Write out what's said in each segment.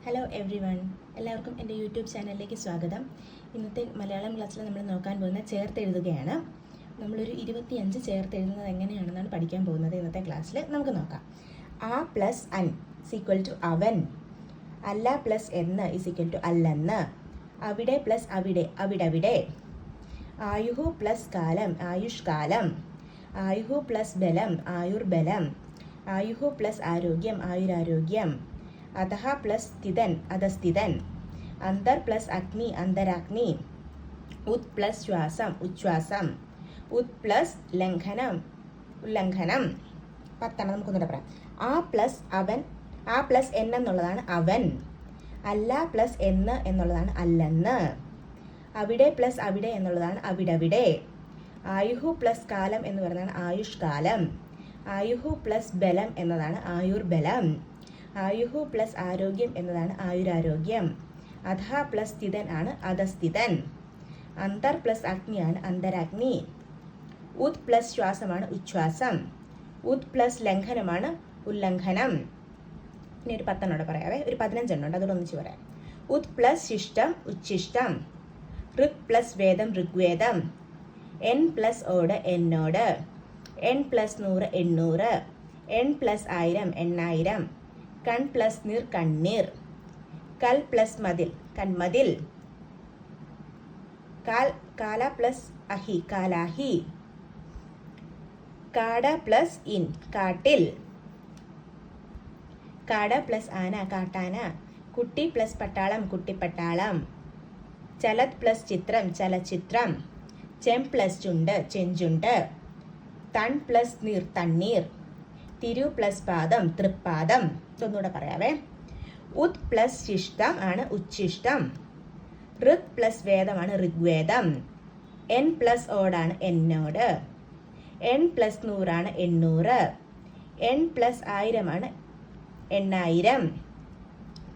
Hello every one, എല്ലാവർക്കും എൻ്റെ YouTube ചാനലിലേക്ക് സ്വാഗതം. ഇന്നത്തെ മലയാളം ക്ലാസ്സിൽ നമ്മൾ നോക്കാൻ പോകുന്ന ചേർത്തെഴുതുകയാണ്. നമ്മളൊരു 25 ചേർത്തെഴുതുന്നത് എങ്ങനെയാണെന്നാണ് പഠിക്കാൻ പോകുന്നത്. ഇന്നത്തെ ക്ലാസ്സിൽ നമുക്ക് നോക്കാം. ആ പ്ലസ് അൻ ഈക്വൽ ടു അവൻ, അല്ല പ്ലസ് എന്ന് ഈക്വൽ ടു അല്ലെന്ന്, അവിടെ പ്ലസ് അവിടെ അവിടവിടെ, ആയുഹു പ്ലസ് കാലം ആയുഷ്കാലം, ആയുഹു പ്ലസ് ബലം ആയുർബലം, ആയുഹു പ്ലസ് ആരോഗ്യം ആയുരാരോഗ്യം, അധഃ പ്ലസ് സ്ഥിതൻ അധസ്ഥിതൻ, അന്തർ പ്ലസ് അഗ്നി അന്തരാഗ്നി, ഉത് പ്ലസ് ശ്വാസം ഉച്ഛ്വാസം, ഉത് പ്ലസ് ലംഘനം ഉല്ലംഘനം. 10 നമുക്കൊന്നുകൂടെ പറയാം. ആ പ്ലസ് അവൻ, ആ പ്ലസ് എൻ എന്നുള്ളതാണ് അവൻ, അല്ല പ്ലസ് എന്ന് എന്നുള്ളതാണ് അല്ലെന്ന്, അവിടെ പ്ലസ് അവിടെ എന്നുള്ളതാണ് അവിടവിടെ, ആയുഹു പ്ലസ് കാലം എന്ന് പറയുന്നതാണ് ആയുഷ്കാലം, ആയുഹു പ്ലസ് ബലം എന്നതാണ് ആയുർബലം, ആയുഹു പ്ലസ് ആരോഗ്യം എന്നതാണ് ആയുരാരോഗ്യം, അധഃ പ്ലസ് സ്ഥിതൻ ആണ് അധസ്ഥിതൻ, അന്തർ പ്ലസ് അഗ്നിയാണ് അന്തരാഗ്നി, ഉത് പ്ലസ് ശ്വാസമാണ് ഉച്ഛ്വാസം, ഉത് പ്ലസ് ലംഘനമാണ് ഉല്ലംഘനം. ഇനി ഒരു 10 പറയാവേ, ഒരു 15 ഉണ്ട്, അതോടെ ഒന്നിച്ച് പറയാം. ഉത് പ്ലസ് ശിഷ്ടം ഉച്ഛിഷ്ടം, ഋക് പ്ലസ് വേദം ഋഗ്വേദം, എൻ പ്ലസ് ഓട് എന്നോട്, എൻ പ്ലസ് 100 800, എൻ പ്ലസ് 1000 എണ്ണായിരം, കൺ പ്ലസ് നീർ കണ്ണീർ, കൽ പ്ലസ് മതിൽ കൺമതിൽ, കാല പ്ലസ് അഹി കാലാഹി, കാട പ്ലസ് ഇൻ കാട്ടിൽ, കാട പ്ലസ് ആന കാട്ടാന, കുട്ടി പ്ലസ് പട്ടാളം കുട്ടിപ്പട്ടാളം, ചലത് പ്ലസ് ചിത്രം ചലച്ചിത്രം, ചെം പ്ലസ് ചുണ്ട് ചെഞ്ചുണ്ട്, തൺ പ്ലസ് നീർ തണ്ണീർ, തിരു പ്ലസ് പാദം തൃപ്പാദം. ഒന്നുകൂടെ പറയാവേ. ഉത് പ്ലസ് ശിഷ്ടം ആണ് ഉച്ഛിഷ്ടം, ഋക് പ്ലസ് വേദമാണ് ഋഗ്വേദം, എൻ പ്ലസ് ഓടാണ് എന്നോട്, എൻ പ്ലസ് 100 ആണ് 800, എൻ പ്ലസ് 1000 ആണ് എണ്ണായിരം,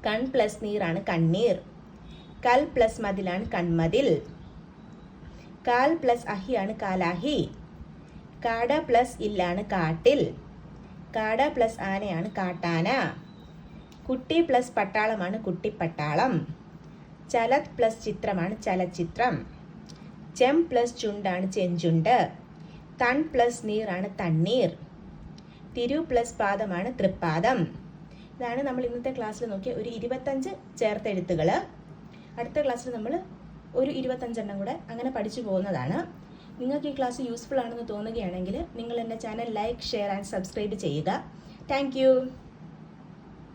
കൺ പ്ലസ് നീറാണ് കണ്ണീർ, കൽ പ്ലസ് മതിലാണ് കൺമതിൽ, കാൽ പ്ലസ് അഹിയാണ് കാലാഹി, കാട പ്ലസ് ഇല്ലാണ് കാട്ടിൽ, കാട പ്ലസ് ആനയാണ് കാട്ടാന, കുട്ടി പ്ലസ് പട്ടാളമാണ് കുട്ടിപ്പട്ടാളം, ചലത് പ്ലസ് ചിത്രമാണ് ചലച്ചിത്രം, ചെം പ്ലസ് ചുണ്ടാണ് ചെഞ്ചുണ്ട്, തൺ പ്ലസ് നീറാണ് തണ്ണീർ, തിരു പ്ലസ് പാദമാണ് തൃപ്പാദം. ഇതാണ് നമ്മൾ ഇന്നത്തെ ക്ലാസ്സിൽ നോക്കിയ ഒരു 25 ചേർത്തെഴുത്തുകൾ. അടുത്ത ക്ലാസ്സിൽ നമ്മൾ ഒരു 25 കൂടെ അങ്ങനെ പഠിച്ചു പോകുന്നതാണ്. നിങ്ങൾക്ക് ഈ ക്ലാസ് യൂസ്ഫുൾ ആണെന്ന് തോന്നുകയാണെങ്കിൽ നിങ്ങൾ എൻ്റെ channel like share and subscribe ചെയ്യുക. താങ്ക്